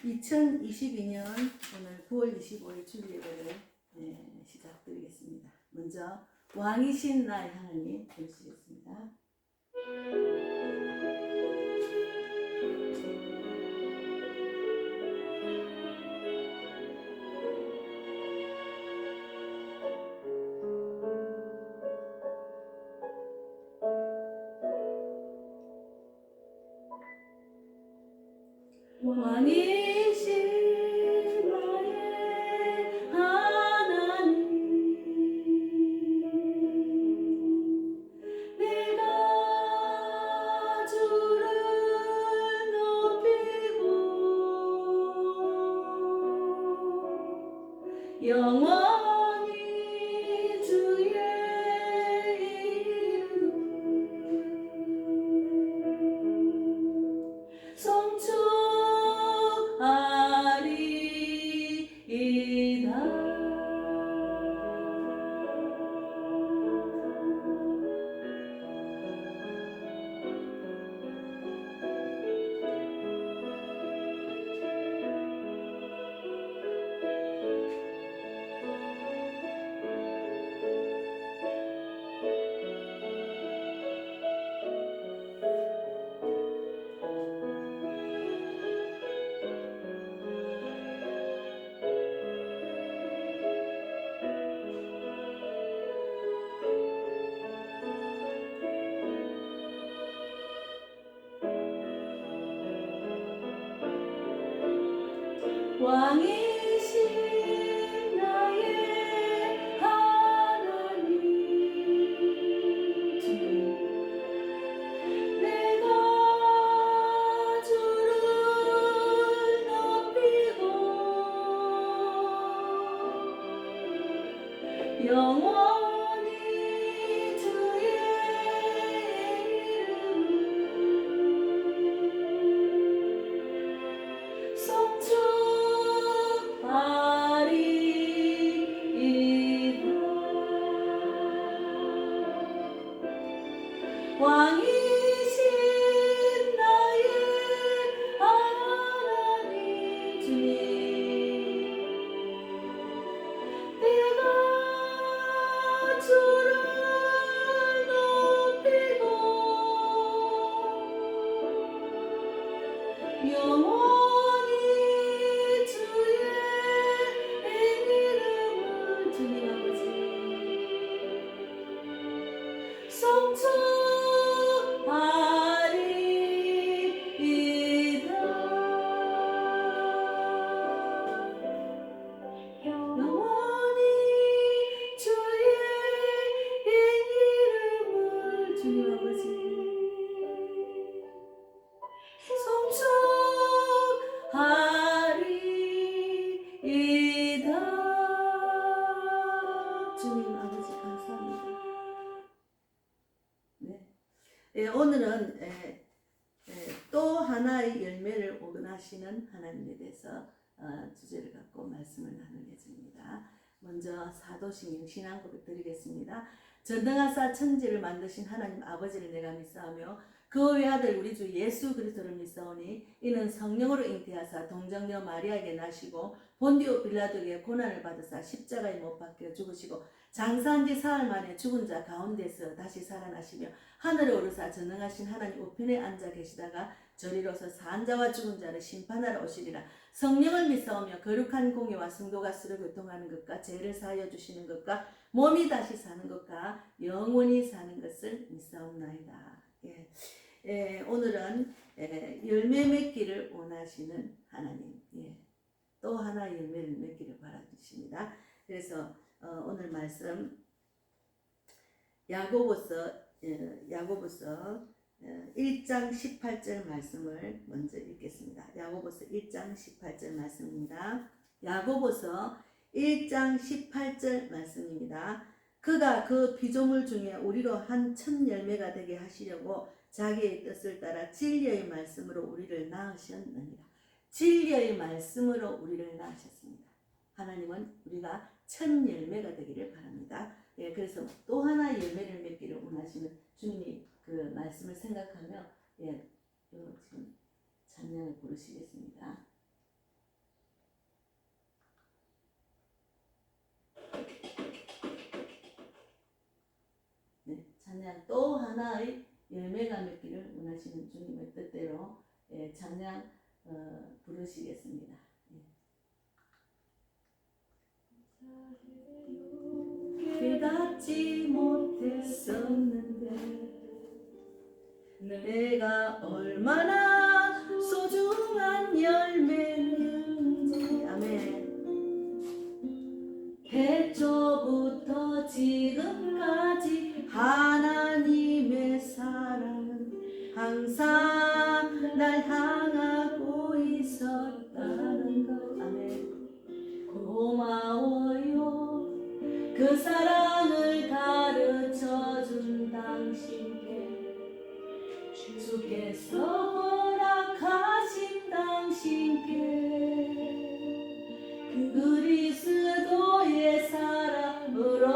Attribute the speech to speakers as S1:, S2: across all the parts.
S1: 2022년 오늘 9월 25일 주일 예배를 시작드리겠습니다. 먼저 왕이신 나의 하나님 부르시겠습니다. 왕이신 나의 하나님, 내가 주를 높이고 영원히 주의 이름을 성취하리이다. 왕이신 나의 하나님, 내가 주를 높이고 영원히 주의 이름을 성취하리이다. 왕이신 나의 하나님 주님, 내가 주를 높이고 영원히 주의 이름을 주님 아버지 성취하리이다. 영원히 주의 이름을 주님 아버지 성취하리이다. 주님 아버지 감사합니다. 오늘은 또 하나의 열매를 원하시는 하나님에 대해서 주제를 갖고 말씀을 나눌 예정입니다. 먼저 사도신경 신앙고백 드리겠습니다. 전능하사 천지를 만드신 하나님 아버지를 내가 믿사오며 그 외아들 우리 주 예수 그리스도를 믿사오니 이는 성령으로 잉태하사 동정녀 마리아에게 나시고 본디오 빌라도에게 고난을 받으사 십자가에 못 박혀 죽으시고 장사한 지 사흘 만에 죽은 자 가운데서 다시 살아나시며 하늘에 오르사 전능하신 하나님 우편에 앉아 계시다가 저리로서 산 자와 죽은 자를 심판하러 오시리라. 성령을 믿사오며 거룩한 공예와 성도가 서로 교통하는 것과 죄를 사하여 주시는 것과 몸이 다시 사는 것과 영원히 사는 것을 믿사옵나이다. 오늘은 열매 맺기를 원하시는 하나님, 또 하나의 열매를 맺기를 바라주십니다. 그래서 오늘 말씀 야고보서 1장 18절 말씀을 먼저 읽겠습니다. 야고보서 1장 18절 말씀입니다. 야고보서 1장 18절 말씀입니다. 그가 그 피조물 중에 우리로 한 첫 열매가 되게 하시려고 자기의 뜻을 따라 진리의 말씀으로 우리를 낳으셨느니라. 진리의 말씀으로 우리를 낳으셨습니다. 하나님은 우리가 첫 열매가 되기를 바랍니다. 그래서 또 하나의 열매를 맺기를 원하시는 주님이 그 말씀을 생각하며 지금 찬양을 부르시겠습니다. 찬양 또 하나의 열매가 맺기를 원하시는 주님의 뜻대로 찬양 부르시겠습니다. 깨닫지 못했었는데 내가 얼마나 소중한 열매인지. 아멘. 태초부터 지금까지 하나님의 사랑은 항상 날 향하고 있었다는 것. 아멘. 고마워요. 그 사랑을 가르쳐준 당신께, 주께서 허락하신 당신께 그리스도의 사랑으로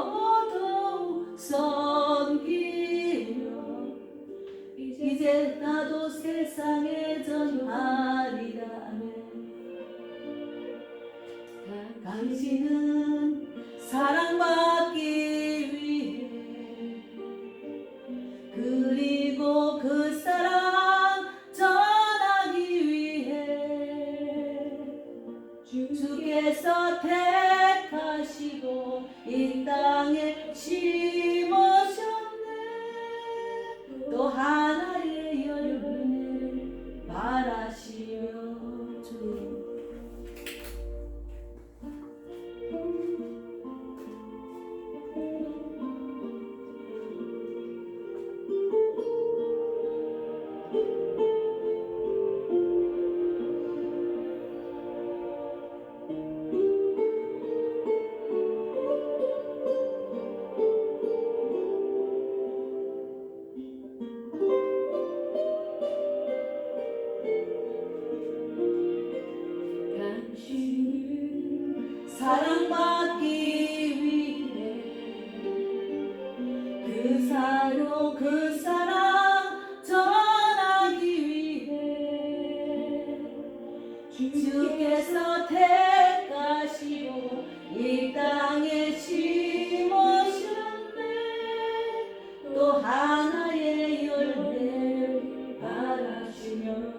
S1: 더욱 섬기며 이제 나도 세상에 전하리라. 당신은 사랑받기 위해 그리고 그 사랑 전하기 위해 주께서 택하시고 이 땅에 심으셨네. 또 하나의 열매를 바라시며. 주님 사랑받기 위해 그 사랑 전하기 위해 주께서 택하시고 이 땅에 심으셨네. 또 하나의 열매를 바라시며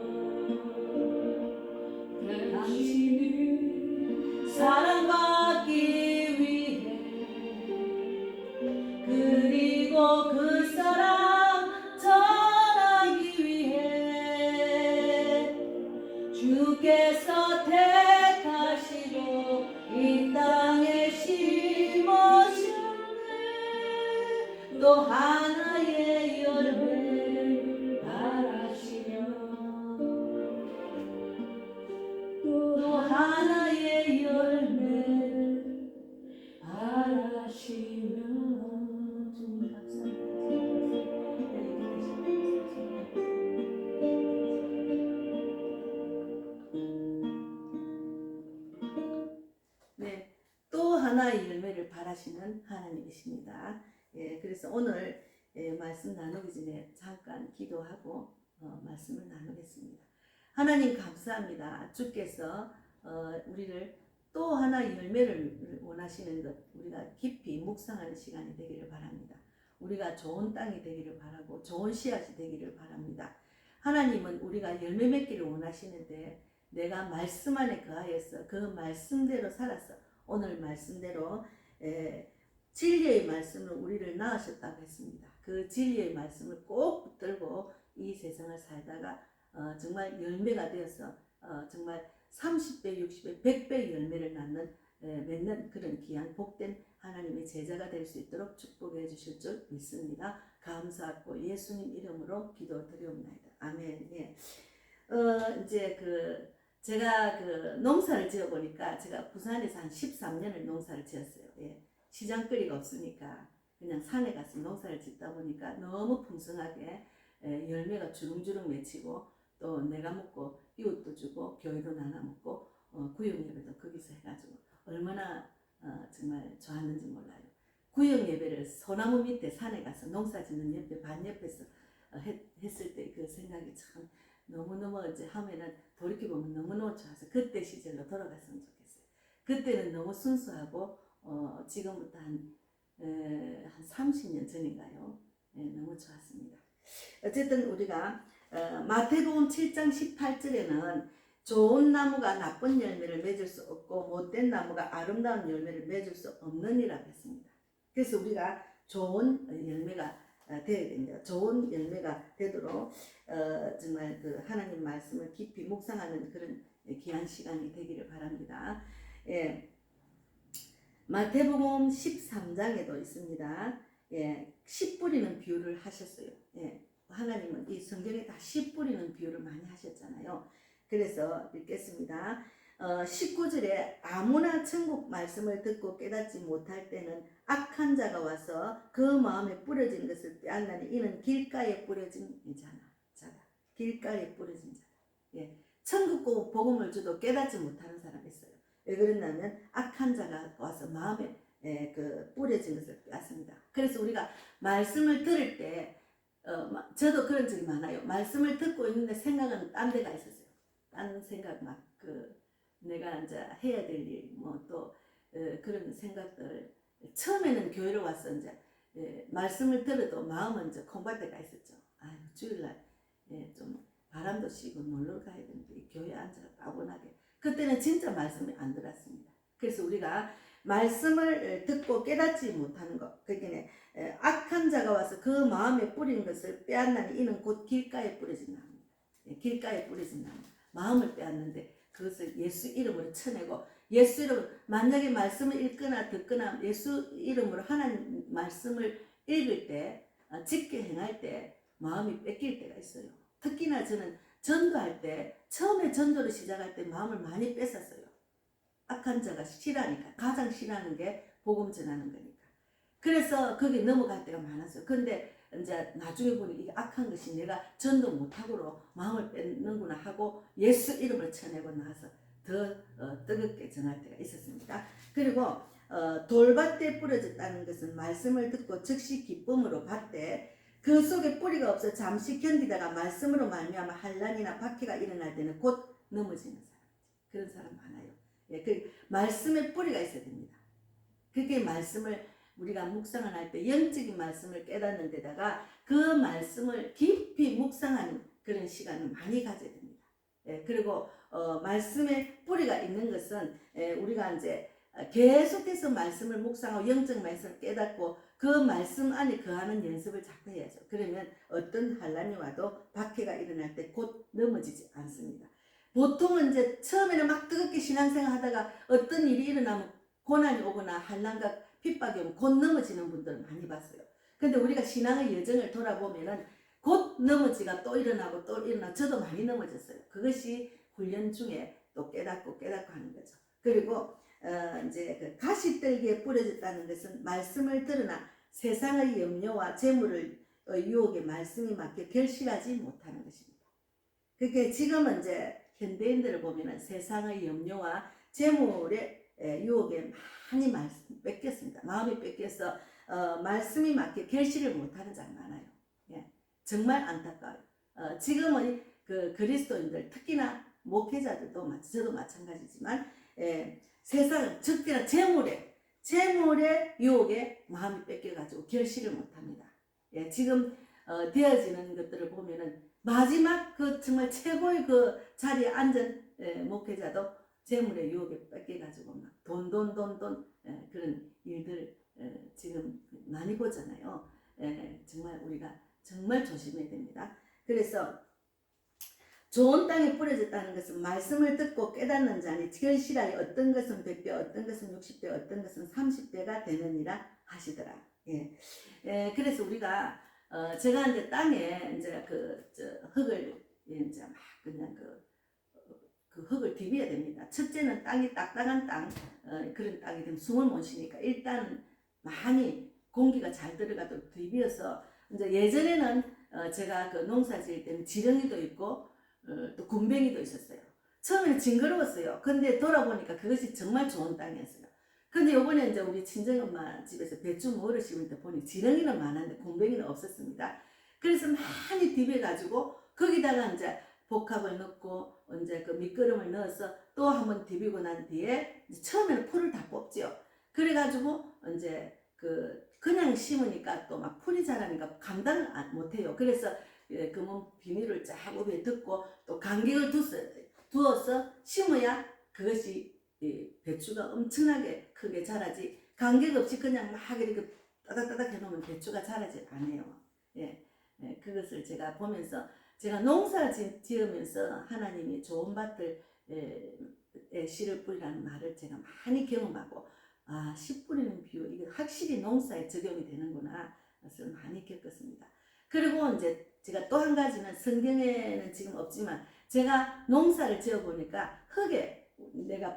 S1: 당신은 사랑받기 위해 그리고 그 사랑 전하기 위해 주께서 택하시고 이 땅에 심으셨네. 또 하나의 열매를 바라시며 또 하나의 열매를 바라시며. 주님 네, 또 하나의 열매를 바라시는 하나님이십니다. 그래서 오늘 말씀 나누기 전에 잠깐 기도하고 말씀을 나누겠습니다. 하나님 감사합니다. 주께서 우리를 또 하나의 열매를 원하시는 것, 우리가 깊이 묵상하는 시간이 되기를 바랍니다. 우리가 좋은 땅이 되기를 바라고 좋은 씨앗이 되기를 바랍니다. 하나님은 우리가 열매 맺기를 원하시는데 내가 말씀 안에 거하여서 그 말씀대로 살아서 오늘 말씀대로 진리의 말씀으로 우리를 낳으셨다고 했습니다. 그 진리의 말씀을 꼭 붙들고 이 세상을 살다가 정말 열매가 되어서 정말 30배, 60배, 100배의 열매를 맺는 그런 귀한 복된 하나님의 제자가 될 수 있도록 축복해 주실 줄 믿습니다. 감사하고 예수님 이름으로 기도드리옵나이다. 아멘. 예. 이제 제가 농사를 지어 보니까 제가 부산에서 한 13년을 농사를 지었어요. 예. 시장거리가 없으니까 그냥 산에 가서 농사를 짓다 보니까 너무 풍성하게 열매가 주렁주렁 맺히고 또 내가 먹고 이웃도 주고 교회도 나눠 먹고 구역 예배도 거기서 해가지고 얼마나 정말 좋았는지 몰라요. 구역 예배를 소나무 밑에 산에 가서 농사 짓는 옆에 반 옆에서 했을 때 그 생각이 참 너무너무 이제 하면은 돌이켜보면 너무너무 좋아서 그때 시절로 돌아갔으면 좋겠어요. 그때는 너무 순수하고 지금부터 한 30년 전인가요? 너무 좋았습니다. 어쨌든 우리가 마태복음 7장 18절에는 좋은 나무가 나쁜 열매를 맺을 수 없고 못된 나무가 아름다운 열매를 맺을 수 없느니라 했습니다. 그래서 우리가 좋은 열매가 되어야 됩니다. 좋은 열매가 되도록 정말 그 하나님 말씀을 깊이 묵상하는 그런 귀한 시간이 되기를 바랍니다. 예. 마태복음 13장에도 있습니다. 예, 씨 뿌리는 비유를 하셨어요. 예, 하나님은 이 성경에 다 씨 뿌리는 비유를 많이 하셨잖아요. 그래서 읽겠습니다. 19절에 아무나 천국 말씀을 듣고 깨닫지 못할 때는 악한 자가 와서 그 마음에 뿌려진 것을 빼앗나니 이는 길가에 뿌려진 자다. 길가에 뿌려진 자다. 예, 천국 복음을 줘도 깨닫지 못하는 사람이 있어요. 왜 그랬냐면 악한 자가 와서 마음에 그 뿌려진 것을 빼앗습니다. 그래서 우리가 말씀을 들을 때 저도 그런 적이 많아요. 말씀을 듣고 있는데 생각은 딴 데가 있었어요. 딴 생각 내가 이제 해야 될 일 또 그런 생각들 처음에는 교회로 와서 이제 말씀을 들어도 마음은 이제 콩밭에가 있었죠. 아유 주일날 좀 바람도 쐬고 놀러 가야 되는데 교회에 앉아 따분하게 그때는 진짜 말씀이 안 들었습니다. 그래서 우리가 말씀을 듣고 깨닫지 못하는 것, 그러니까 악한 자가 와서 그 마음에 뿌린 것을 빼앗나니 이는 곧 길가에 뿌려진 나무입니다. 길가에 뿌려진 나무. 마음을 빼앗는데 그것을 예수 이름으로 쳐내고 예수 이름으로 만약에 말씀을 읽거나 듣거나 예수 이름으로 하나님 말씀을 읽을 때 짓게 행할 때 마음이 뺏길 때가 있어요. 특히나 저는 전도할 때 처음에 전도를 시작할 때 마음을 많이 뺏었어요. 악한 자가 싫어하니까 가장 싫어하는 게 복음 전하는 거니까. 그래서 거기 넘어갈 때가 많았어요. 근데 이제 나중에 보니 이게 악한 것이 내가 전도 못하고로 마음을 뺏는구나 하고 예수 이름을 쳐내고 나서 더 뜨겁게 전할 때가 있었습니다. 그리고 돌밭에 뿌려졌다는 것은 말씀을 듣고 즉시 기쁨으로 받되 그 속에 뿌리가 없어 잠시 견디다가 말씀으로 말미암아 환난이나 박해가 일어날 때는 곧 넘어지는 사람. 그런 사람 많아요. 예, 그 말씀에 뿌리가 있어야 됩니다. 그게 말씀을 우리가 묵상을 할 때 영적인 말씀을 깨닫는 데다가 그 말씀을 깊이 묵상하는 그런 시간을 많이 가져야 됩니다. 예, 그리고 말씀에 뿌리가 있는 것은 우리가 이제 계속해서 말씀을 묵상하고 영적 말씀을 깨닫고 그 말씀 안에 거하는 연습을 자꾸 해야죠. 그러면 어떤 환난이 와도 박해가 일어날 때 곧 넘어지지 않습니다. 보통은 이제 처음에는 막 뜨겁게 신앙생활 하다가 어떤 일이 일어나면 고난이 오거나 환난과 핍박이 오면 곧 넘어지는 분들을 많이 봤어요. 근데 우리가 신앙의 여정을 돌아보면은 곧 넘어지가 또 일어나고 또 일어나고 저도 많이 넘어졌어요. 그것이 훈련 중에 또 깨닫고 하는 거죠. 그리고 이제 그 가시떨기에 뿌려졌다는 것은 말씀을 들으나 세상의 염려와 재물을 유혹에 말씀이 맡겨 결실하지 못하는 것입니다. 그게 지금은 이제 현대인들을 보면은 세상의 염려와 재물의 유혹에 많이 뺏겼습니다. 마음이 뺏겨서 말씀이 맡겨 결실을 못하는 자가 많아요. 예, 정말 안타까워요. 지금은 그 그리스도인들 특히나 목회자들도 저도 마찬가지지만 세상 특히나 재물의 유혹에 마음이 뺏겨가지고 결실을 못합니다. 예, 지금 되어지는 것들을 보면은 마지막 그 정말 최고의 그 자리에 앉은 목회자도 재물의 유혹에 뺏겨가지고 막 돈 그런 일들 지금 많이 보잖아요. 정말 우리가 정말 조심해야 됩니다. 그래서 좋은 땅에 뿌려졌다는 것은 말씀을 듣고 깨닫는 자니 결실하여 어떤 것은 100배, 어떤 것은 60배, 어떤 것은 30배가 되느니라 하시더라. 예. 그래서 우리가 제가 이제 땅에 이제 흙을 이제 막 그냥 그 흙을 디벼야 됩니다. 첫째는 땅이 딱딱한 땅, 그런 땅이 되면 숨을 못 쉬니까 일단 많이 공기가 잘 들어가도록 디벼서 이제 예전에는 제가 그 농사 지을 때는 지렁이도 있고 또 군뱅이도 있었어요. 처음에는 징그러웠어요. 근데 돌아보니까 그것이 정말 좋은 땅이었어요. 근데 요번에 이제 우리 친정엄마 집에서 배추 모를 심을 때 보니 지렁이는 많았는데 군뱅이는 없었습니다. 그래서 많이 디벼가지고 거기다가 이제 복합을 넣고 이제 그 밑거름을 넣어서 또 한번 디비고 난 뒤에 처음에는 풀을 다 뽑죠. 그래가지고 이제 그냥 심으니까 또 막 풀이 자라니까 감당을 못해요. 그래서 그뭐 비닐을 쫙 위에 덮고 또 간격을 두어서 심어야 그것이 배추가 엄청나게 크게 자라지, 간격 없이 그냥 막 이렇게 따닥따닥 해놓으면 배추가 자라지 않아요. 예, 그것을 제가 보면서, 제가 농사 지으면서 하나님이 좋은 밭을 씨를 뿌리라는 말을 제가 많이 경험하고, 아, 씨 뿌리는 비유, 이게 확실히 농사에 적용이 되는구나, 그것을 많이 겪었습니다. 그리고 이제 제가 또 한 가지는, 성경에는 지금 없지만 제가 농사를 지어 보니까 흙에 내가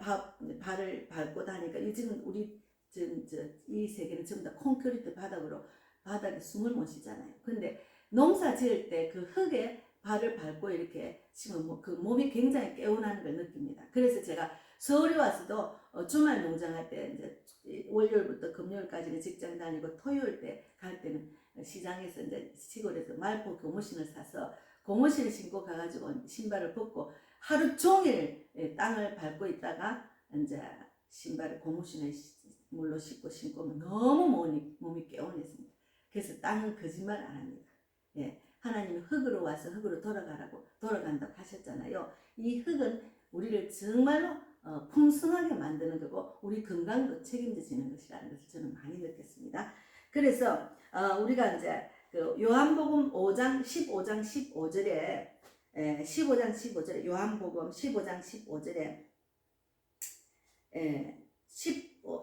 S1: 발을 밟고 다니까, 지금 우리 이 세계는 전부 다 콘크리트 바닥에 숨을 못 쉬잖아요. 근데 농사 지을 때 그 흙에 발을 밟고 이렇게 심으면 그 몸이 굉장히 개운하는 걸 느낍니다. 그래서 제가 서울에 와서도 주말 농장할 때 이제 월요일부터 금요일까지는 직장 다니고, 토요일 때 갈 때는 시장에서 이제 시골에서 말포 고무신을 사서 고무신을 신고 가가지고 신발을 벗고 하루 종일 땅을 밟고 있다가 이제 신발을 고무신을 물로 씻고 신고 오면 너무 몸이 개운했습니다. 그래서 땅은 거짓말 안 합니다. 예, 하나님은 흙으로 와서 흙으로 돌아간다고 하셨잖아요. 이 흙은 우리를 정말로 풍성하게 만드는 거고, 우리 건강도 책임지는 것이라는 것을 저는 많이 느꼈습니다. 그래서 우리가 이제 그 요한복음 5장 15장 15절에 15장 15절에 요한복음 15장 15절에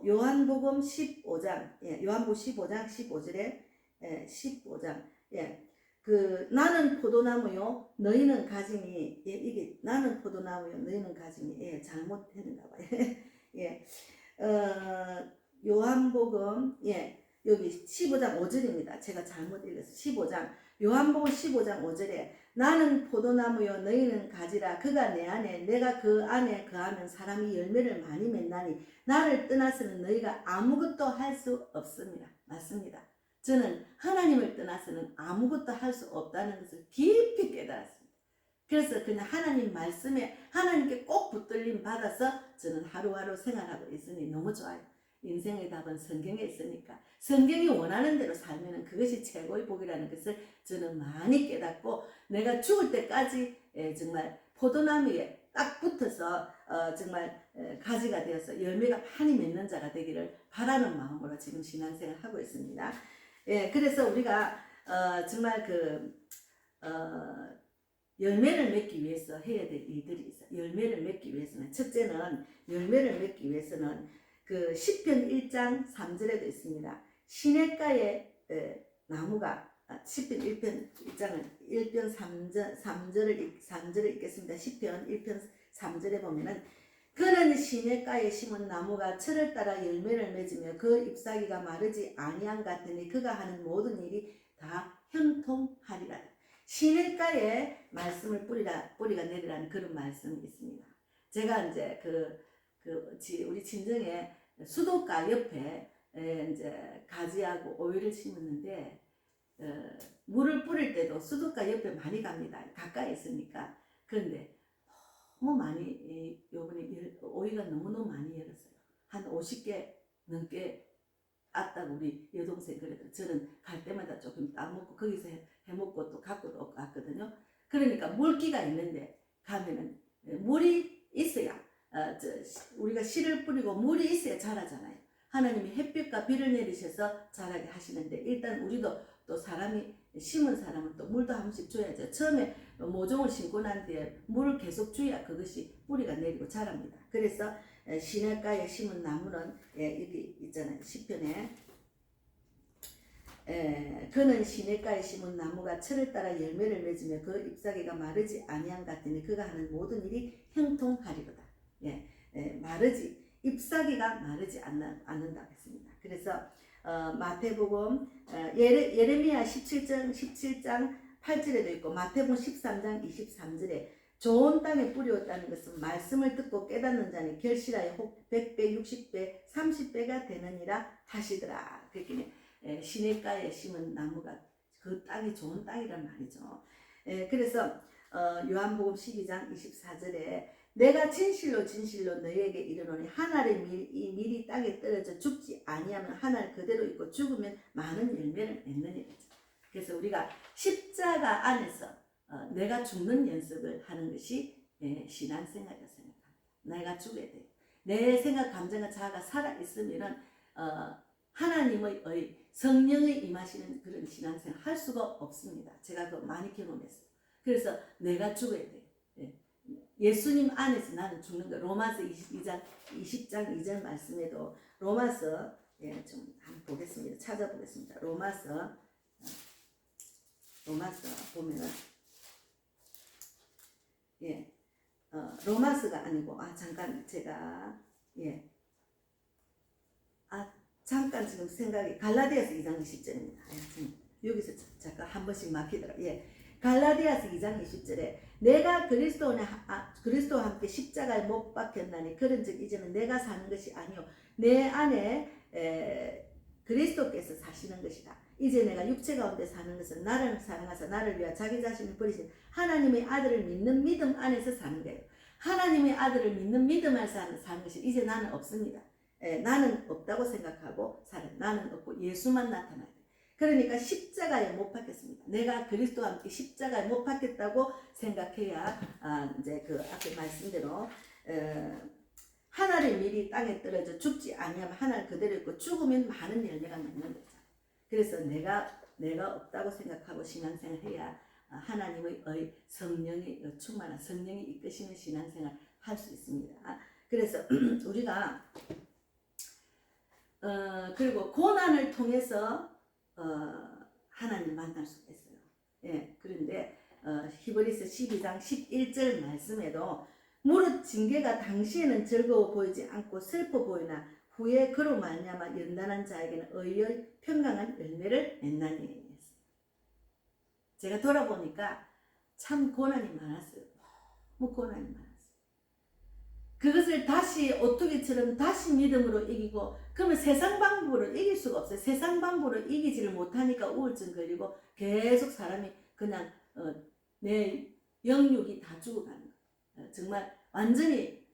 S1: 요한복음 15장 요한복음 15장 15절에 15장 나는 포도나무요 너희는 가지니, 이게 나는 포도나무요 너희는 가지니, 잘못했는가 봐요. 요한복음 여기 15장 5절입니다. 제가 잘못 읽었어요. 15장 요한복음 15장 5절에 나는 포도나무요 너희는 가지라. 그가 내 안에 내가 그 안에 거하면 사람이 열매를 많이 맺나니 나를 떠나서는 너희가 아무것도 할 수 없습니다. 맞습니다. 저는 하나님을 떠나서는 아무것도 할 수 없다는 것을 깊이 깨달았습니다. 그래서 그냥 하나님 말씀에 하나님께 꼭 붙들림 받아서 저는 하루하루 생활하고 있으니 너무 좋아요. 인생의 답은 성경에 있으니까 성경이 원하는 대로 살면 그것이 최고의 복이라는 것을 저는 많이 깨닫고, 내가 죽을 때까지 정말 포도나무에 딱 붙어서 정말 가지가 되어서 열매가 많이 맺는 자가 되기를 바라는 마음으로 지금 신앙생활 하고 있습니다. 그래서 우리가 정말 열매를 맺기 위해서 해야 될 일들이 있어요. 열매를 맺기 위해서는, 첫째는 열매를 맺기 위해서는 그 시편 1장 3절에도 있습니다. 시냇가에 나무가, 시편 1편 3절을 읽겠습니다. 시편 1편 3절에 보면은 그는 시냇가에 심은 나무가 철을 따라 열매를 맺으며 그 잎사귀가 마르지 아니한 같으니 그가 하는 모든 일이 다 형통하리라. 시냇가에 말씀을 뿌리가 내리라는 그런 말씀이 있습니다. 제가 이제 우리 친정에 수도가 옆에 이제 가지하고 오이를 심었는데, 물을 뿌릴 때도 수도가 옆에 많이 갑니다. 가까이 있으니까. 그런데 너무 많이, 요번에 오이가 너무너무 많이 열었어요. 한 50개 넘게 왔다고 우리 여동생 그래도, 저는 갈 때마다 조금 따먹고 거기서 해먹고 또 갖고 왔거든요. 그러니까 물기가 있는데 가면은 물이 있어야 우리가 씨를 뿌리고 물이 있어야 자라잖아요. 하나님이 햇빛과 비를 내리셔서 자라게 하시는데, 일단 우리도 또 사람이 심은 사람은 또 물도 한 번씩 줘야죠. 처음에 모종을 심고 난 뒤에 물을 계속 줘야 그것이 뿌리가 내리고 자랍니다. 그래서 시냇가에 심은 나무는 여기 있잖아요. 시편에 그는 시냇가에 심은 나무가 철을 따라 열매를 맺으며 그 잎사귀가 마르지 아니한 같으니 그가 하는 모든 일이 형통하리로다. 잎사귀가 마르지 않는다고 했습니다. 그래서 마태복음 예레미야 17장 8절에도 있고, 마태복음 13장 23절에 좋은 땅에 뿌렸다는 것은 말씀을 듣고 깨닫는 자니 결실하여 혹 100배, 60배, 30배가 되느니라 하시더라. 그렇게 시냇가에 심은 나무가 그 땅이 좋은 땅이란 말이죠. 그래서 요한복음 12장 24절에 내가 진실로 진실로 너희에게 이르노니 한 알의 밀이 땅에 떨어져 죽지 아니하면 한 알 그대로 있고 죽으면 많은 열매를 맺느니라. 그래서 우리가 십자가 안에서 내가 죽는 연습을 하는 것이 신앙생활이라고 생각합니다. 내가 죽어야 돼. 내 생각, 감정과 자아가 살아있으면 하나님의 성령의 임하시는 그런 신앙생활 할 수가 없습니다. 제가 그거 많이 경험했어요. 그래서 내가 죽어야 돼요. 예수님 안에서 나는 죽는 거. 로마서 20장 2절 말씀에도 로마서 좀 한번 보겠습니다. 찾아보겠습니다. 로마서 보면은 로마서가 아니고 잠깐 제가 잠깐 지금 생각이 갈라디아서 2장 20절입니다. 여기서 잠깐 한 번씩 막히더라고요. 갈라디아서 2장 20절에 내가 그리스도와 함께 십자가에 못 박혔나니 그런즉 이제는 내가 사는 것이 아니요 내 안에 그리스도께서 사시는 것이다. 이제 내가 육체 가운데 사는 것은 나를 사랑하사 나를 위하여 자기 자신을 버리신 하나님의 아들을 믿는 믿음 안에서 사는 거예요. 하나님의 아들을 믿는 믿음 안에서 사는 것이 이제 나는 없습니다. 나는 없다고 생각하고 살아요. 나는 없고 예수만 나타나요. 그러니까 십자가에 못 박혔습니다. 내가 그리스도와 함께 십자가에 못 박혔다고 생각해야 이제 그 앞에 말씀대로 한 알의 밀이 땅에 떨어져 죽지 아니하면 한 알 그대로 있고 죽으면 많은 열매가 맺는 거죠. 그래서 내가 없다고 생각하고 신앙생활 해야 하나님의 성령이 충만한 성령이 이끄시는 신앙생활 할 수 있습니다. 그래서 우리가 그리고 고난을 통해서 하나님 만날 수가 있어요. 그런데 히브리서 12장 11절 말씀에도 무릇 징계가 당시에는 즐거워 보이지 않고 슬퍼 보이나 후에 그로 말미암아 연단한 자에게는 의의 평강한 열매를 맺나니. 제가 돌아보니까 참 고난이 많았어요. 너무 고난이 많았어요. 그것을 다시 오뚜기처럼 다시 믿음으로 이기고 그러면 세상 방법으로 이길 수가 없어요. 세상 방법으로 이기지를 못하니까 우울증 걸리고 계속 사람이 그냥 내 영육이 다 죽어가는 거예요. 정말 완전히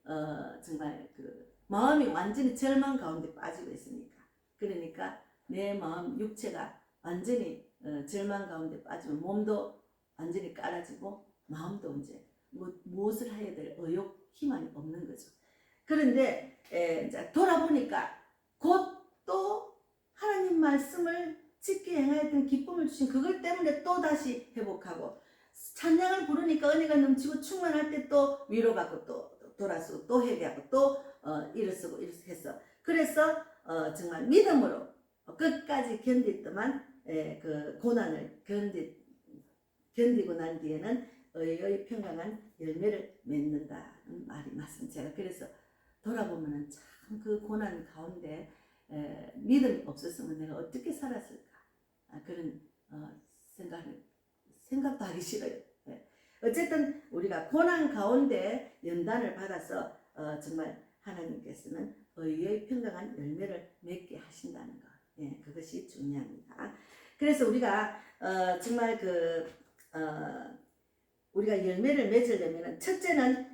S1: 정말 그 마음이 완전히 절망 가운데 빠지고 있으니까. 그러니까 내 마음 육체가 완전히 절망 가운데 빠지면 몸도 완전히 깔아지고 마음도 이제 무엇을 해야 될 의욕 희망이 없는 거죠. 그런데 이제 돌아보니까 곧 또 하나님 말씀을 지켜 행하였던 기쁨을 주신 그걸 때문에 또 다시 회복하고 찬양을 부르니까 은혜가 넘치고 충만할 때 또 위로받고 또 돌아서고 또 회개하고 또 일어서고 이렇게 해서 그래서 정말 믿음으로 끝까지 견디더만 그 고난을 견디고 난 뒤에는 의의 평강한 열매를 맺는다는 말이 맞습니다. 제가 그래서 돌아보면 참 그 고난 가운데 믿음이 없었으면 내가 어떻게 살았을까 그런 생각도 하기 싫어요. 어쨌든 우리가 고난 가운데 연단을 받아서 정말 하나님께서는 의의 평강한 열매를 맺게 하신다는 것, 그것이 중요합니다. 그래서 우리가 정말 우리가 열매를 맺으려면 첫째는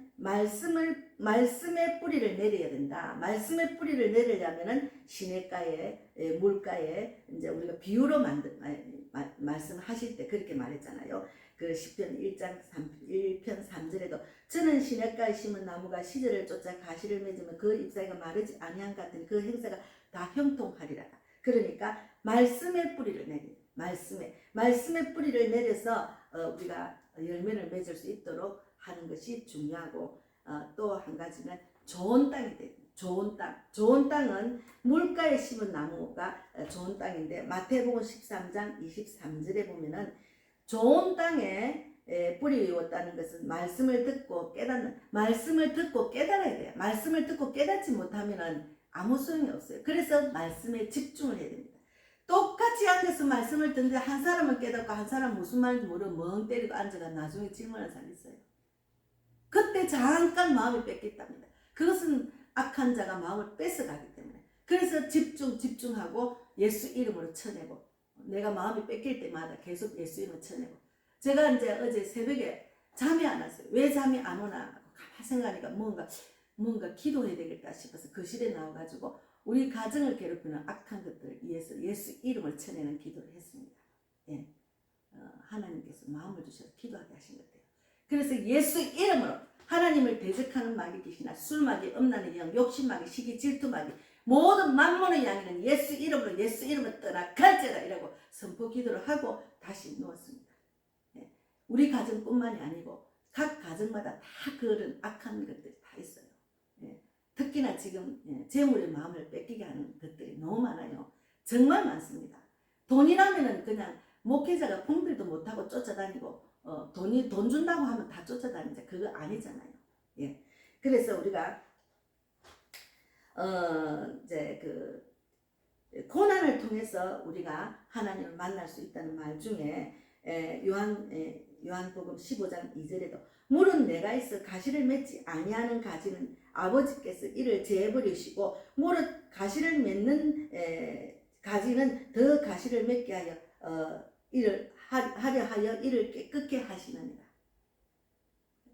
S1: 말씀의 뿌리를 내려야 된다. 말씀의 뿌리를 내리려면은 시냇가에 물가에 이제 우리가 비유로 말씀하실 때 그렇게 말했잖아요. 그 시편 1편 3절에도 저는 시냇가에 심은 나무가 시절을 쫓아 가시를 맺으면 그 잎사귀가 마르지 아니한 것 같으니 그 행사가 다 형통하리라. 그러니까 말씀의 뿌리를 내리. 말씀의 뿌리를 내려서 우리가 열매를 맺을 수 있도록 하는 것이 중요하고 또 한 가지는 좋은 땅이 됩니다. 좋은 땅은 물가에 심은 나무가 좋은 땅인데 마태복음 13장 23절에 보면은 좋은 땅에 뿌리 이었다는 것은 말씀을 듣고 깨달아야 돼요. 말씀을 듣고 깨닫지 못하면은 아무 소용이 없어요. 그래서 말씀에 집중을 해야 됩니다. 똑같이 앉아서 말씀을 듣는데 한 사람은 깨닫고 한 사람은 무슨 말인지 모르고 멍 때리고 앉아가 나중에 질문하는 사람이 있어요. 그때 잠깐 마음이 뺏겼답니다. 그것은 악한 자가 마음을 뺏어가기 때문에. 그래서 집중하고 예수 이름으로 쳐내고 내가 마음이 뺏길 때마다 계속 예수 이름을 쳐내고 제가 이제 어제 새벽에 잠이 안 왔어요. 왜 잠이 안 오나 가만히 생각하니까 뭔가 기도해야 되겠다 싶어서 거실에 나와가지고 우리 가정을 괴롭히는 악한 것들을 위해서 예수 이름을 쳐내는 기도를 했습니다. 예. 하나님께서 마음을 주셔서 기도하게 하신 것 같아요. 그래서 예수 이름으로 하나님을 대적하는 마귀 귀신이나 술마귀, 음란의 영, 욕심마귀, 시기, 질투마귀 모든 만몬의 양이는 예수 이름으로 떠나 갈지라 이라고 선포 기도를 하고 다시 누웠습니다. 예. 우리 가정뿐만이 아니고 각 가정마다 다 그런 악한 것들이 다 있어요. 예. 특히나 지금 재물의 마음을 뺏기게 하는 것들이 너무 많아요. 정말 많습니다. 돈이라면은 그냥 목회자가 분별도 못하고 쫓아다니고 돈 준다고 하면 다 쫓아다니자 그거 아니잖아요. 예. 그래서 우리가 이제 그 고난을 통해서 우리가 하나님을 만날 수 있다는 말 중에 요한복음 15장 2절에도 물은 내가 있어 가시를 맺지 아니하는 가지는 아버지께서 이를 제버리시고 물은 가시를 맺는 가지는 더 가시를 맺게 하여 이를 하려 하여 이를 깨끗게 하시느니라.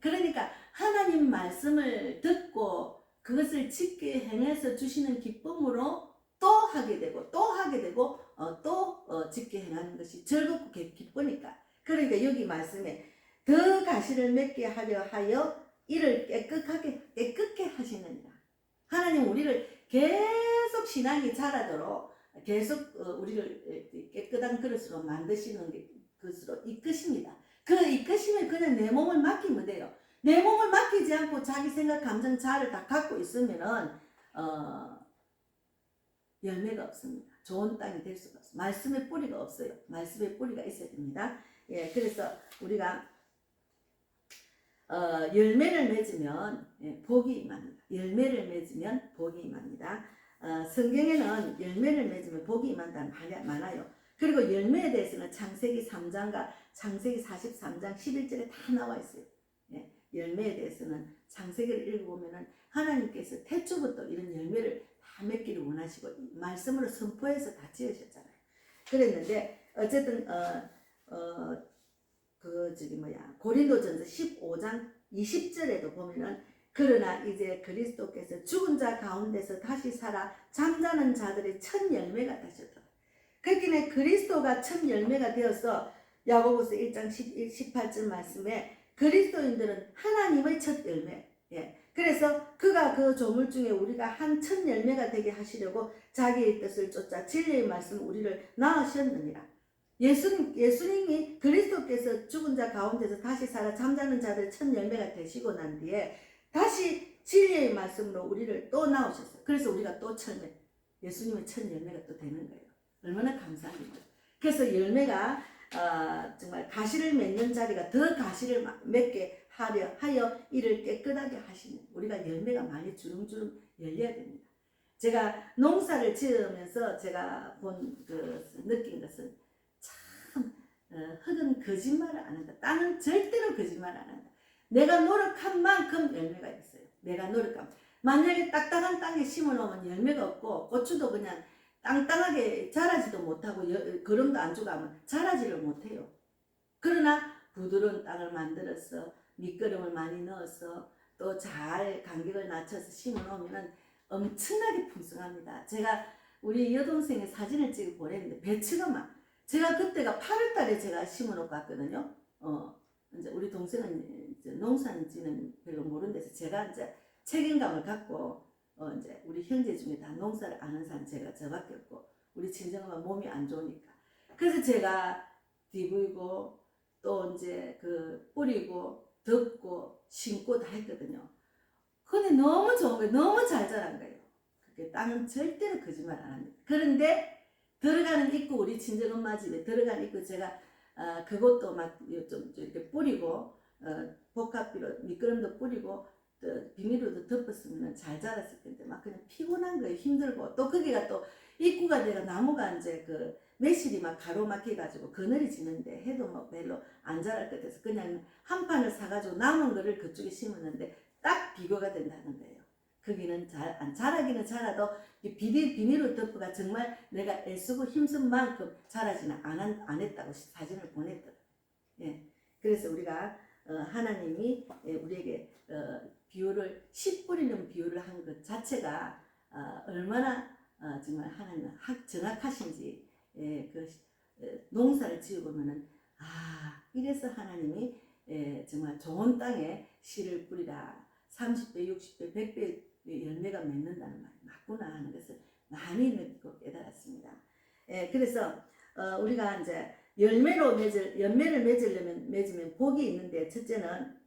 S1: 그러니까 하나님 말씀을 듣고 그것을 짓게 행해서 주시는 기쁨으로 또 하게 되고 또 짓게 행하는 것이 즐겁고 기쁘니까. 그러니까 여기 말씀에 더 가시를 맺게 하려 하여 이를 깨끗게 하시느니라. 하나님 우리를 계속 신앙이 자라도록 계속 우리를 깨끗한 그릇으로 만드시는 것으로 이끄십니다. 그 이끄심을 그냥 내 몸을 맡기면 돼요. 내 몸을 맡기지 않고 자기 생각, 감정, 자아를 다 갖고 있으면은 열매가 없습니다. 좋은 땅이 될 수가 없어요. 말씀의 뿌리가 없어요. 말씀의 뿌리가 있어야 됩니다. 예, 그래서 우리가 열매를 맺으면 복이 임합니다. 열매를 맺으면 복이 임합니다. 성경에는 열매를 맺으면 복이 임한다는 말이 많아요. 그리고 열매에 대해서는 창세기 3장과 창세기 43장 11절에 다 나와 있어요. 예, 열매에 대해서는 창세기를 읽어보면 하나님께서 태초부터 이런 열매를 다 맺기를 원하시고 말씀으로 선포해서 다 지으셨잖아요. 그랬는데 어쨌든 고린도전서 15장 20절에도 보면은 그러나 이제 그리스도께서 죽은 자 가운데서 다시 살아 잠자는 자들의 첫 열매가 되셨다. 그렇기에 그리스도가 첫 열매가 되어서 야고보서 1장 18절 말씀에 그리스도인들은 하나님의 첫 열매. 예. 그래서 그가 그 조물 중에 우리가 한 첫 열매가 되게 하시려고 자기의 뜻을 쫓아 진리의 말씀 우리를 낳으셨느니라. 예수님이 그리스도께서 죽은 자 가운데서 다시 살아 잠자는 자들 첫 열매가 되시고 난 뒤에 다시 진리의 말씀으로 우리를 또 낳으셨어요. 그래서 우리가 또 예수님의 첫 열매가 또 되는 거예요. 얼마나 감사합니까? 그래서 열매가 정말 가시를 맺는 자리가 더 가시를 맺게 하여 이를 깨끗하게 하시는 우리가 열매가 많이 주름주름 열려야 됩니다. 제가 농사를 지으면서 제가 느낀 것은 참 흙은 거짓말을 안 한다. 땅은 절대로 거짓말을 안 한다. 내가 노력한 만큼 열매가 있어요. 내가 노력한 만약에 딱딱한 땅에 심어놓으면 열매가 없고 고추도 그냥 땅땅하게 자라지도 못하고 거름도 안 주고 하면 자라지를 못해요. 그러나 부드러운 땅을 만들어서 밑거름을 많이 넣어서 또 잘 간격을 낮춰서 심어놓으면 엄청나게 풍성합니다. 제가 우리 여동생의 사진을 찍어 보냈는데 배추가 막 제가 그때가 8월 달에 제가 심어놓고 왔거든요. 이제 우리 동생은 이제 농사인지는 별로 모르는 데서 제가 이제 책임감을 갖고 이제 우리 형제 중에 다 농사를 아는 사람 제가 저밖에 없고 우리 친정엄마 몸이 안 좋으니까 그래서 제가 뒤부이고 또 이제 뿌리고 덮고 심고 다 했거든요. 근데 너무 좋은 거예요. 너무 잘 자란 거예요. 그게 땅은 절대로 거짓말 안 합니다. 그런데 들어가는 입구 우리 친정엄마 집에 들어가는 입구 제가 그것도 막 좀 이렇게 뿌리고 복합비로 미끄럼도 뿌리고 비닐로도 덮었으면 잘 자랐을 텐데 막 그냥 피곤한 거예요. 힘들고 또 거기가 또 입구가 내가 나무가 이제 매실이 막 가로막혀가지고 그늘이 지는데 해도 뭐 별로 안 자랄 것 같아서 그냥 한 판을 사가지고 남은 거를 그쪽에 심었는데 딱 비교가 된다는 거예요. 거기는 자라기는 자라도 비닐로 덮어가 정말 내가 애쓰고 힘쓴 만큼 자라지는 안 했다고 사진을 보냈더라고요. 예. 그래서 우리가 하나님이 우리에게 비유를 씨 뿌리는 비유를 한 것 자체가 얼마나 정말 하나님 정확하신지 그 농사를 지어보면은 이래서 하나님이 정말 좋은 땅에 씨를 뿌리라 30배, 60배, 100배 열매가 맺는다는 말이 맞구나 하는 것을 많이 느끼고 깨달았습니다. 그래서 우리가 이제 열매를 맺으면 복이 있는데 첫째는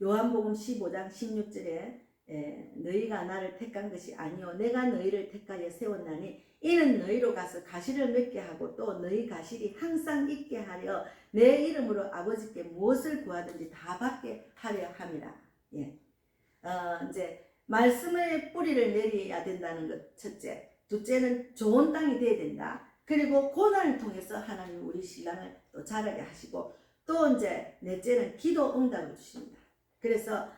S1: 요한복음 15장 16절에 너희가 나를 택한 것이 아니요 내가 너희를 택하여 세웠나니 이는 너희로 가서 가시를 맺게 하고 또 너희 가실이 항상 있게 하려 내 이름으로 아버지께 무엇을 구하든지 다 받게 하려 함이라. 이제 말씀의 뿌리를 내려야 된다는 것 첫째. 둘째는 좋은 땅이 돼야 된다. 그리고 고난을 통해서 하나님 우리 신랑을 또 자라게 하시고 또 이제 넷째는 기도 응답을 주십니다. 그래서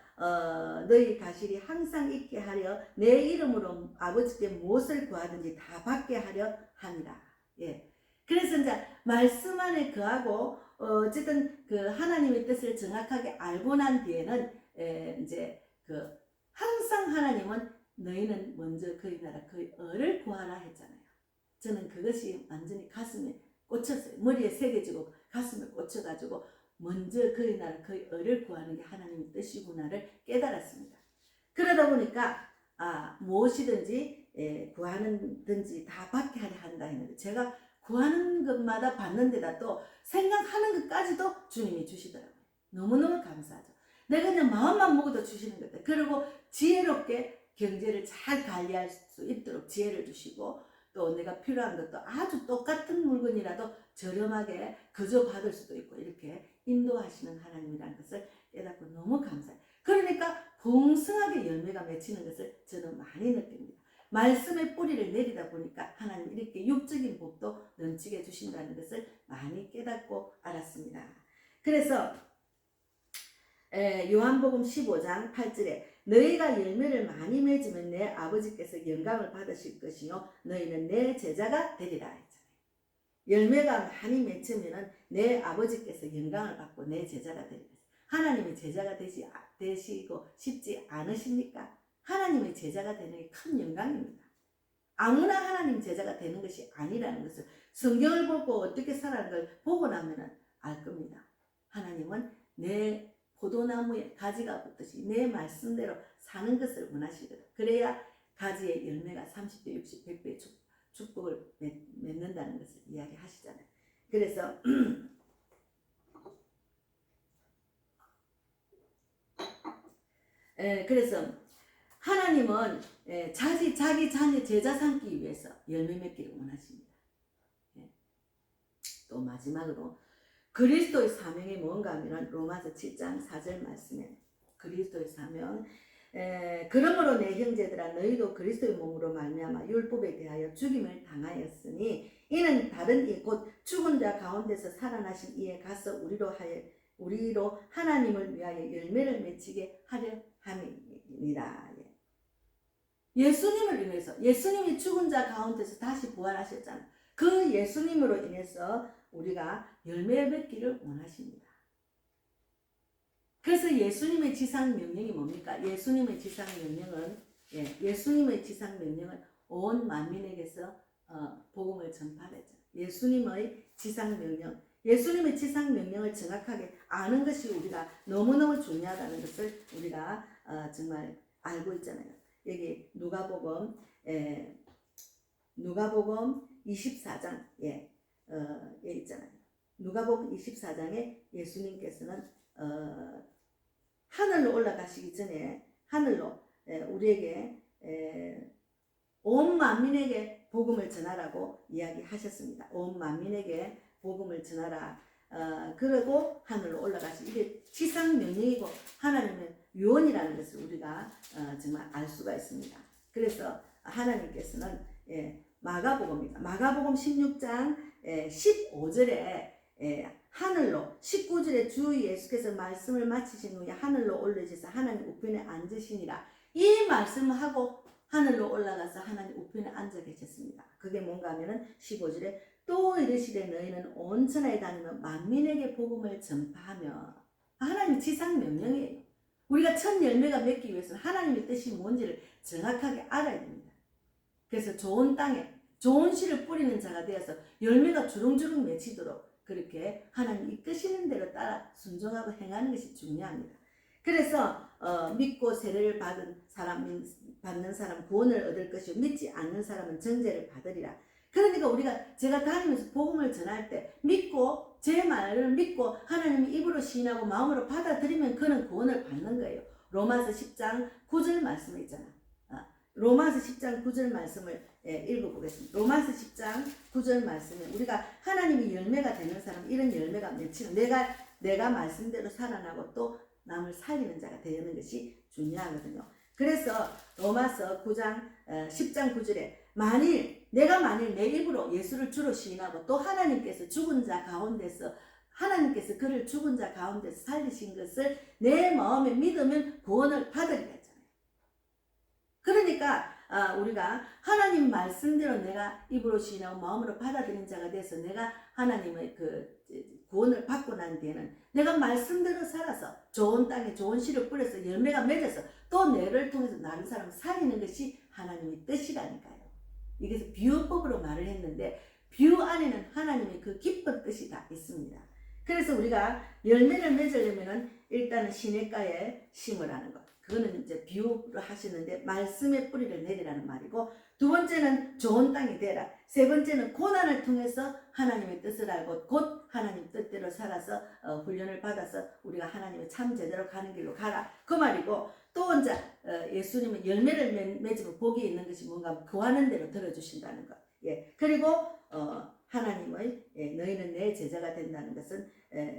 S1: 너희 가실이 항상 있게 하려 내 이름으로 아버지께 무엇을 구하든지 다 받게 하려 합니다. 그래서 이제 말씀 안에 거하고 어쨌든 그 하나님의 뜻을 정확하게 알고 난 뒤에는 이제 그 항상 하나님은 너희는 먼저 그의 나라 그의 의를 구하라 했잖아요. 저는 그것이 완전히 가슴에 꽂혔어요. 머리에 새겨지고 가슴에 꽂혀가지고 먼저 그의 나라 그의 의를 구하는 게 하나님의 뜻이구나를 깨달았습니다. 그러다 보니까 무엇이든지 구하는든지 다 받게 하려 한다 했는데 제가 구하는 것마다 받는 데다 또 생각하는 것까지도 주님이 주시더라고요. 너무너무 감사하죠. 내가 그냥 마음만 먹어도 주시는 것들. 그리고 지혜롭게 경제를 잘 관리할 수 있도록 지혜를 주시고 또 내가 필요한 것도 아주 똑같은 물건이라도 저렴하게 거저 받을 수도 있고 이렇게 인도하시는 하나님이라는 것을 깨닫고 너무 감사해요. 그러니까 풍성하게 열매가 맺히는 것을 저는 많이 느낍니다. 말씀의 뿌리를 내리다 보니까 하나님 이렇게 육적인 복도 넘치게 주신다는 것을 많이 깨닫고 알았습니다. 그래서 요한복음 15장 8절에 너희가 열매를 많이 맺으면 내 아버지께서 영광을 받으실 것이요 너희는 내 제자가 되리라 했잖아요. 열매가 많이 맺으면 내 아버지께서 영광을 받고 내 제자가 되리라. 하나님의 제자가 되시고 싶지 않으십니까? 하나님의 제자가 되는 게 큰 영광입니다. 아무나 하나님 제자가 되는 것이 아니라는 것을 성경을 보고 어떻게 살아가는 걸 보고 나면 알 겁니다. 하나님은 내 포도나무에 가지가 붙듯이 내 말씀대로 사는 것을 원하시거든. 그래야 가지의 열매가 30배, 60, 100배 축복을 맺는다는 것을 이야기하시잖아요. 그래서 그래서 하나님은 자기 자녀 제자 삼기 위해서 열매 맺기를 원하십니다. 또 마지막으로 그리스도의 사명이 뭔가 하면 로마서 7장 4절 말씀에 그리스도의 사명 그러므로 내 형제들아 너희도 그리스도의 몸으로 말미암아 율법에 대하여 죽임을 당하였으니 이는 다른 이 곧 죽은 자 가운데서 살아나신 이에 가서 우리로 하나님을 위하여 열매를 맺히게 하려 함이니라. 예수님을 인해서 예수님이 죽은 자 가운데서 다시 부활하셨잖아요. 그 예수님으로 인해서 우리가 열매 맺기를 원하십니다. 그래서 예수님의 지상 명령이 뭡니까? 예수님의 지상 명령은 온 만민에게서 복음을 전파했죠. 예수님의 지상 명령을 정확하게 아는 것이 우리가 너무너무 중요하다는 것을 우리가 정말 알고 있잖아요. 여기 누가복음 24장 있잖아요. 누가복음 24장에 예수님께서는 하늘로 올라가시기 전에 하늘로 우리에게 온 만민에게 복음을 전하라고 이야기하셨습니다. 온 만민에게 복음을 전하라. 그리고 하늘로 올라가시기 이게 지상 명령이고 하나님은 유언이라는 것을 우리가 정말 알 수가 있습니다. 그래서 하나님께서는 마가복음입니다. 마가복음 16장 15절에 하늘로 19절에 주 예수께서 말씀을 마치신 후에 하늘로 올라지사 하나님 우편에 앉으시니라. 이 말씀을 하고 하늘로 올라가서 하나님 우편에 앉아 계셨습니다. 그게 뭔가 하면은 15절에 또 이르시되 너희는 온 천하에 다니며 만민에게 복음을 전파하며. 하나님 지상 명령이에요. 우리가 첫 열매가 맺기 위해서는 하나님의 뜻이 뭔지를 정확하게 알아야 됩니다. 그래서 좋은 땅에 좋은 씨를 뿌리는 자가 되어서 열매가 주렁주렁 맺히도록 그렇게 하나님 이끄시는 대로 따라 순종하고 행하는 것이 중요합니다. 그래서 믿고 세례를 받는 사람 구원을 얻을 것이요 믿지 않는 사람은 정죄를 받으리라. 그러니까 제가 다니면서 복음을 전할 때 믿고 제 말을 믿고 하나님이 입으로 시인하고 마음으로 받아들이면 그는 구원을 받는 거예요. 로마서 10장 9절 말씀에 있잖아. 로마서 10장 9절 말씀을 읽어보겠습니다. 로마서 10장 9절 말씀에 우리가 하나님이 열매가 되는 사람, 이런 열매가 맺히는 내가 말씀대로 살아나고 또 남을 살리는 자가 되는 것이 중요하거든요. 그래서 로마서 10장 9절에 내가 만일 내 입으로 예수를 주로 시인하고 또 하나님께서 그를 죽은 자 가운데서 살리신 것을 내 마음에 믿으면 구원을 받으리라 했잖아요. 그러니까 우리가 하나님 말씀대로 내가 입으로 시인하고 마음으로 받아들인 자가 돼서 내가 하나님의 그 구원을 받고 난 뒤에는 내가 말씀대로 살아서 좋은 땅에 좋은 씨를 뿌려서 열매가 맺어서 또 내를 통해서 다른 사람을 살리는 것이 하나님의 뜻이라니까요. 이것을 비유법으로 말을 했는데 비유 안에는 하나님의 그 깊은 뜻이 다 있습니다. 그래서 우리가 열매를 맺으려면 일단은 시냇가에 심으라는 것. 그거는 이제 비유로 하시는데 말씀의 뿌리를 내리라는 말이고, 두 번째는 좋은 땅이 되라. 세 번째는 고난을 통해서 하나님의 뜻을 알고 곧 하나님 뜻대로 살아서 훈련을 받아서 우리가 하나님의 참 제대로 가는 길로 가라. 그 말이고, 또 이제 예수님은 열매를 맺으면 복이 있는 것이 뭔가 구하는 대로 들어주신다는 것. 예. 그리고 하나님의 너희는 내 제자가 된다는 것은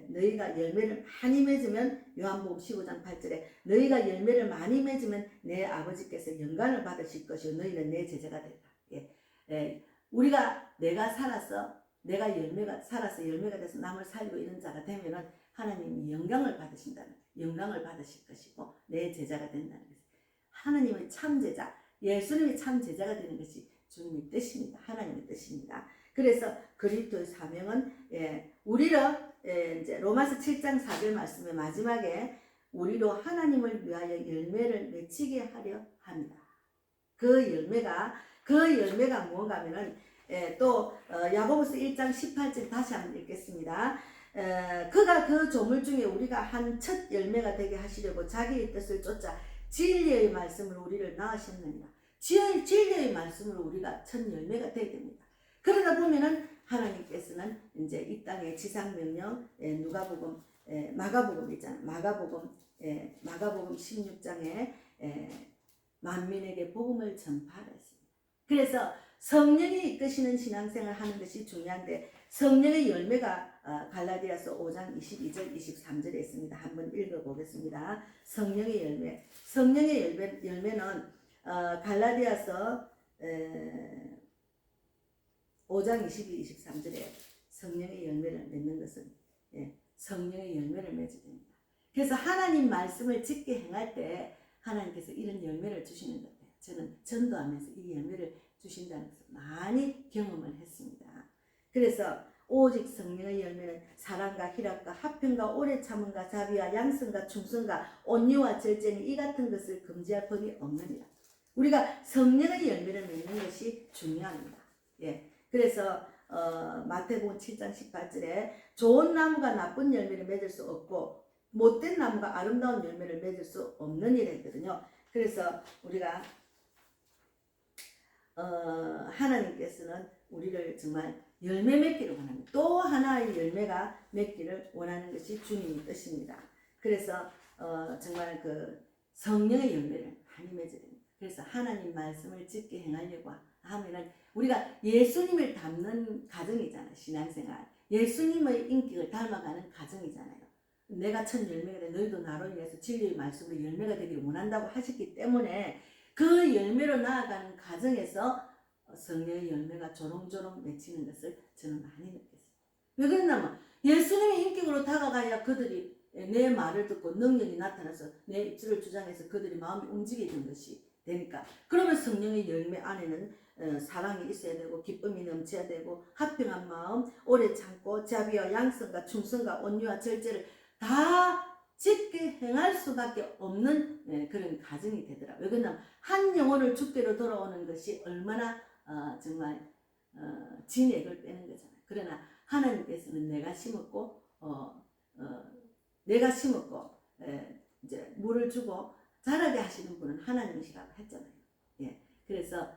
S1: 너희가 열매를 많이 맺으면 요한복음 15장 8절에 너희가 열매를 많이 맺으면 내 아버지께서 영광을 받으실 것이요 너희는 내 제자가 된다. 내가 살아서 열매가 돼서 남을 살리고 이런 자가 되면은 하나님이 영광을 받으실 것이고 내 제자가 된다는 것이 하나님의 참 제자, 예수님이 참 제자가 되는 것이 주님의 뜻입니다. 하나님의 뜻입니다. 그래서 그리스도의 사명은 우리로 이제 로마서 7장 4절 말씀의 마지막에 우리로 하나님을 위하여 열매를 맺히게 하려 합니다. 그 열매가 뭔가 하면은 또 야고보서 1장 18절 다시 한번 읽겠습니다. 그가 그 조물 중에 우리가 한 첫 열매가 되게 하시려고 자기의 뜻을 쫓아 진리의 말씀으로 우리를 낳으셨느니라. 진리의 말씀으로 우리가 첫 열매가 되게 됩니다. 그러다 보면은 하나님께서는 이제 이 땅의 지상명령 마가복음 있잖아요. 마가복음 16장에 만민에게 복음을 전파하라 했습니다. 그래서 성령이 이끄시는 신앙생활을 하는 것이 중요한데 성령의 열매가 갈라디아서 5장 22절 23절에 있습니다. 한번 읽어보겠습니다. 성령의 열매는 갈라디아서 5장 22, 23절에 성령의 열매를 맺는 것은 성령의 열매를 맺어야 됩니다. 그래서 하나님 말씀을 짓게 행할 때 하나님께서 이런 열매를 주시는 것 같아요. 저는 전도하면서 이 열매를 주신다는 것을 많이 경험을 했습니다. 그래서 오직 성령의 열매는 사랑과 희락과 화평과 오래 참음과 자비와 양성과 충성과 온유와 절제니 이 같은 것을 금지할 법이 없느니라. 우리가 성령의 열매를 맺는 것이 중요합니다. 그래서 마태복음 7장 18절에 좋은 나무가 나쁜 열매를 맺을 수 없고 못된 나무가 아름다운 열매를 맺을 수 없는 일이 했거든요. 그래서 우리가 하나님께서는 우리를 정말 열매 맺기를 원합니다. 또 하나의 열매가 맺기를 원하는 것이 주님의 뜻입니다. 그래서 정말 그 성령의 열매를 많이 맺어야 됩니다. 그래서 하나님 말씀을 짓게 행하려고 하면은 우리가 예수님을 닮는 가정이잖아요. 신앙생활. 예수님의 인격을 닮아가는 가정이잖아요. 내가 첫 열매가 돼 너희도 나로 인해서 진리의 말씀으로 열매가 되기를 원한다고 하셨기 때문에 그 열매로 나아가는 가정에서 성령의 열매가 조롱조롱 맺히는 것을 저는 많이 느꼈어요. 왜 그랬냐면 예수님의 인격으로 다가가야 그들이 내 말을 듣고 능력이 나타나서 내 입술을 주장해서 그들이 마음이 움직이는 것이 되니까. 그러면 성령의 열매 안에는 사랑이 있어야 되고 기쁨이 넘쳐야 되고 화평한 마음, 오래 참고 자비와 양성과 충성과 온유와 절제를 다 짓게 행할 수밖에 없는 그런 가정이 되더라. 왜 그러냐면 한 영혼을 주께로 돌아오는 것이 얼마나 정말 진액을 빼는 거잖아요. 그러나 하나님께서는 내가 심었고 내가 심었고 이제 물을 주고 자라게 하시는 분은 하나님이시라고 했잖아요. 예, 그래서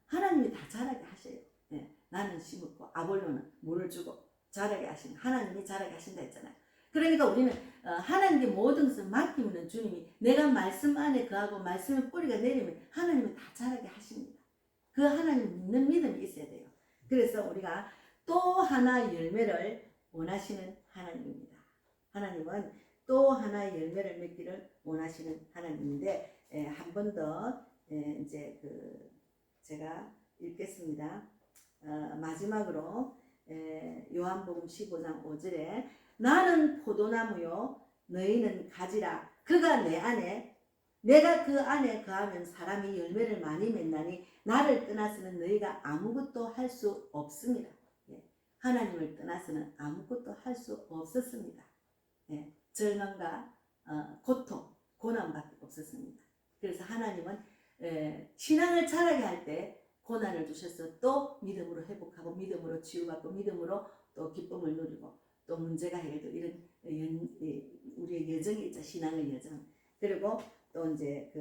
S1: 하나님이 다 자라게 하셔요. 예, 나는 심었고 아볼로는 물을 주고 자라게 하신 하나님이 자라게 하신다 했잖아요. 그러니까 우리는 하나님께 모든 것을 맡기면 주님이 내가 말씀 안에 거하고 말씀의 뿌리가 내리면 하나님은 다 자라게 하십니다. 그 하나님 믿는 믿음이 있어야 돼요. 그래서 우리가 또 하나 열매를 원하시는 하나님입니다. 하나님은 또 하나의 열매를 맺기를 원하시는 하나님인데 한 번 더 이제 제가 읽겠습니다. 마지막으로 요한복음 15장 5절에 나는 포도나무요 너희는 가지라 그가 내 안에 내가 그 안에 거하면 사람이 열매를 많이 맺나니 나를 떠나서는 너희가 아무것도 할 수 없습니다. 하나님을 떠나서는 아무것도 할 수 없었습니다. 절망과 고통, 고난밖에 없었습니다. 그래서 하나님은 신앙을 자라게 할 때 고난을 주셔서 또 믿음으로 회복하고 믿음으로 치유받고 믿음으로 또 기쁨을 누리고 또 문제가 해결되고 이런 우리의 여정이 있죠. 신앙의 여정. 그리고 또 이제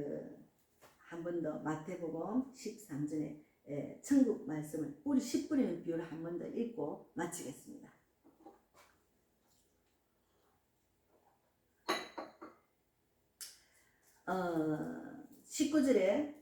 S1: 한 번 더 마태복음 13절에 천국 말씀을 뿌리 10뿌리는 비유를 한 번 더 읽고 마치겠습니다. 19절에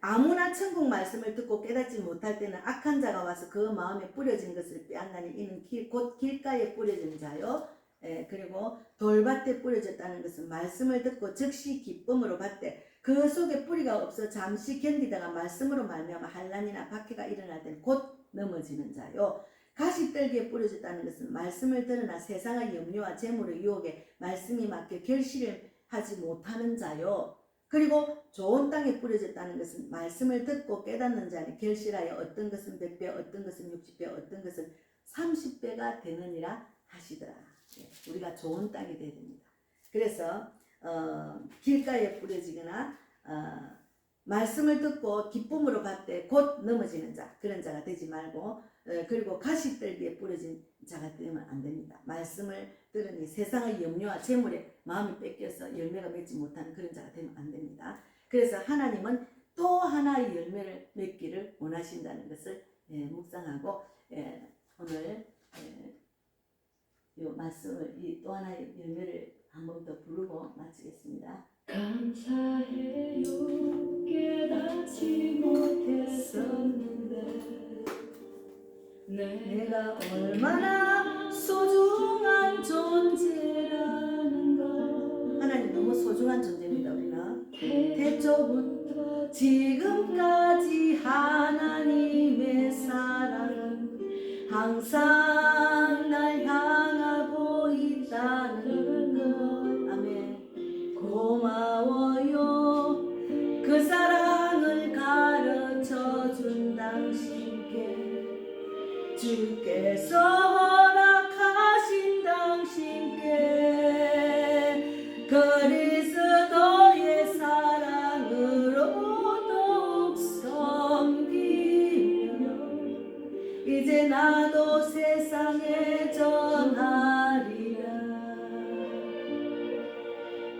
S1: 아무나 천국 말씀을 듣고 깨닫지 못할 때는 악한 자가 와서 그 마음에 뿌려진 것을 빼앗나니 이는 곧 길가에 뿌려진 자요. 그리고 돌밭에 뿌려졌다는 것은 말씀을 듣고 즉시 기쁨으로 받되 그 속에 뿌리가 없어 잠시 견디다가 말씀으로 말미암아 환난이나 박해가 일어날 때는 곧 넘어지는 자요. 가시떨기에 뿌려졌다는 것은 말씀을 들으나 세상의 염려와 재물의 유혹에 말씀이 막혀 결실을 하지 못하는 자요. 그리고 좋은 땅에 뿌려졌다는 것은 말씀을 듣고 깨닫는 자는 결실하여 어떤 것은 100배, 어떤 것은 60배, 어떤 것은 30배가 되느니라 하시더라. 우리가 좋은 땅이 되어야 됩니다. 그래서 길가에 뿌려지거나 말씀을 듣고 기쁨으로 받되 곧 넘어지는 자, 그런 자가 되지 말고 그리고 가시떨기에 뿌려진 자가 되면 안 됩니다. 말씀을 들으니 세상의 염려와 재물에 마음이 뺏겨서 열매가 맺지 못하는 그런 자가 되면 안 됩니다. 그래서 하나님은 또 하나의 열매를 맺기를 원하신다는 것을 묵상하고 오늘 이 말씀을 이 또 하나의 열매를 한 번 더 부르고 마치겠습니다. 감사해요 깨닫지 못했었는데 내가 얼마나 소중한 존재라는 걸 하나님 너무 소중한 존재입니다. 우리는 태초부터 지금까지 하나님의 사랑 항상 날 향하고 있다는 것 아멘 고마워요 그 사랑을 가르쳐준 당신께 주께서 허락하신 당신께 그리스도의 사랑으로 더욱 섬기며 이제 나도 세상에 전하리라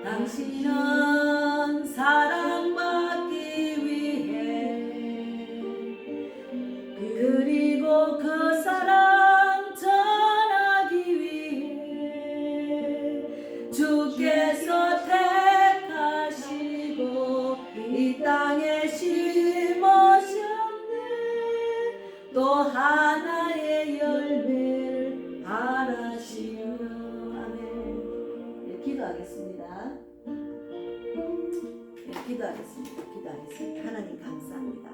S1: 당신은 사랑받기 위해 그리고 그 사랑 전하기 위해 주께서 택하시고 이 땅에 심으셨네 또 하나의 열매를 바라시며 아멘. 기도하겠습니다. 기도하겠습니다. 하나님 감사합니다.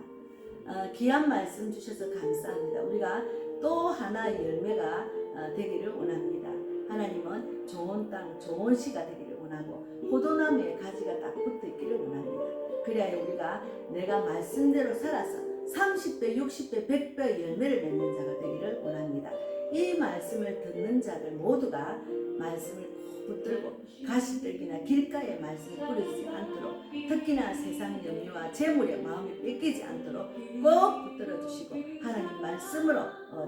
S1: 귀한 말씀 주셔서 감사합니다. 우리가 또 하나의 열매가 되기를 원합니다. 하나님은 좋은 땅, 좋은 씨가 되기를 원하고 포도나무에 가지가 딱 붙어 있기를 원합니다. 그리고 그래야 우리가 내가 말씀대로 살아서 30배, 60배, 100배 열매를 맺는 자가 되기를 원합니다. 이 말씀을 듣는 자들 모두가 말씀을 꼭 붙들고 가시들기나 길가에 말씀을 뿌리지 않도록, 특히나 세상 영유와 재물에 마음이 뺏기지 않도록 꼭 붙들어 주시고, 하나님 말씀으로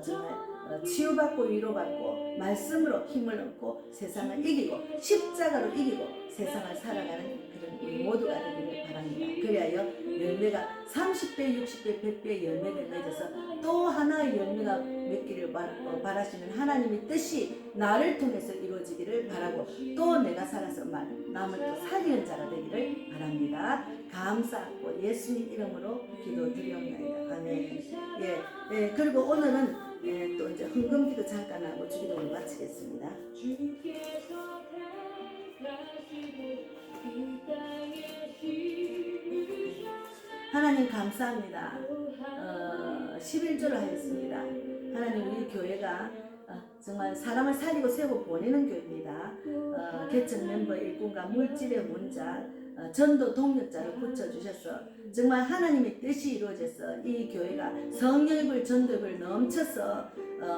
S1: 정말 치유받고 위로받고 말씀으로 힘을 얻고 세상을 이기고 십자가로 이기고 세상을 살아가는 그런 우리 모두가 되기를 바랍니다. 그리하여 열매가 30배, 60배, 100배 열매를 맺어서 또 하나의 열매가 맺기를 바라시는 하나님의 뜻이 나를 통해서 이루어지기를 바라고, 또 내가 살아서 남을 또 살리는 자가 되기를 바랍니다. 감사하고 예수님 이름으로 기도드리옵나이다. 아멘. 예, 그리고 오늘은 또 이제 헌금기도 잠깐 하고 주기도를 마치겠습니다. 하나님 감사합니다. 11조를 하였습니다. 하나님, 우리 교회가 정말 사람을 살리고 세우고 보내는 교회입니다. 개척 멤버 일꾼과 물질의 문자, 전도 동력자를 붙여주셔서 정말 하나님의 뜻이 이루어져서 이 교회가 성령의 전도를 넘쳐서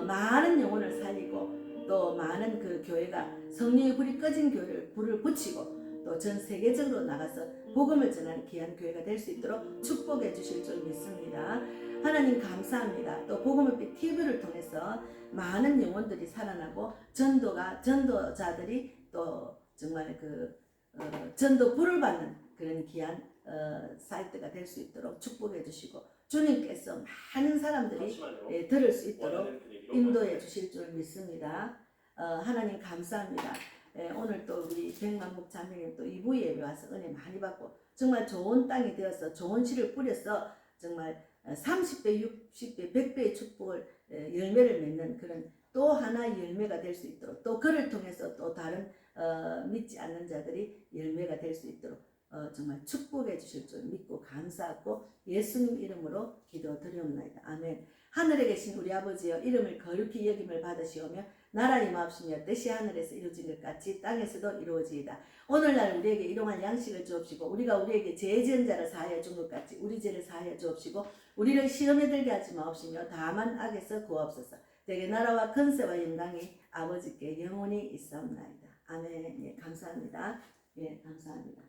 S1: 많은 영혼을 살리고, 또 많은 그 교회가 성령의 불이 꺼진 교회를 불을 붙이고 또 전 세계적으로 나가서 복음을 전하는 귀한 교회가 될 수 있도록 축복해 주실 줄 믿습니다. 하나님 감사합니다. 또 복음을 빛 TV를 통해서 많은 영혼들이 살아나고 전도자들이 또 정말 전도 불을 받는 그런 귀한 사이트가 될 수 있도록 축복해 주시고, 주님께서 많은 사람들이 들을 수 있도록 인도해 주실 줄 믿습니다. 하나님 감사합니다. 오늘 또 우리 백만목 자매님 또 2부 예배 와서 은혜 많이 받고 정말 좋은 땅이 되어서 좋은 씨를 뿌려서 정말 30배, 60배, 100배의 축복을 열매를 맺는 그런 또 하나의 열매가 될 수 있도록, 또 그를 통해서 또 다른 믿지 않는 자들이 열매가 될 수 있도록 정말 축복해 주실 줄 믿고 감사하고 예수님 이름으로 기도드리옵나이다. 아멘. 하늘에 계신 우리 아버지여, 이름을 거룩히 여김을 받으시오며 나라가 임하옵시며 뜻이 하늘에서 이루어진 것 같이 땅에서도 이루어지이다. 오늘날 우리에게 일용할 양식을 주옵시고, 우리가 우리에게 죄 지은 자를 사하여 준 것 같이 우리 죄를 사하여 주옵시고, 우리를 시험에 들게 하지 마옵시며 다만 악에서 구하옵소서. 대개 나라와 권세와 영광이 아버지께 영원히 있사옵나이다. 아멘. 예, 감사합니다. 예, 감사합니다.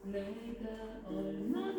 S1: 내가 얼마나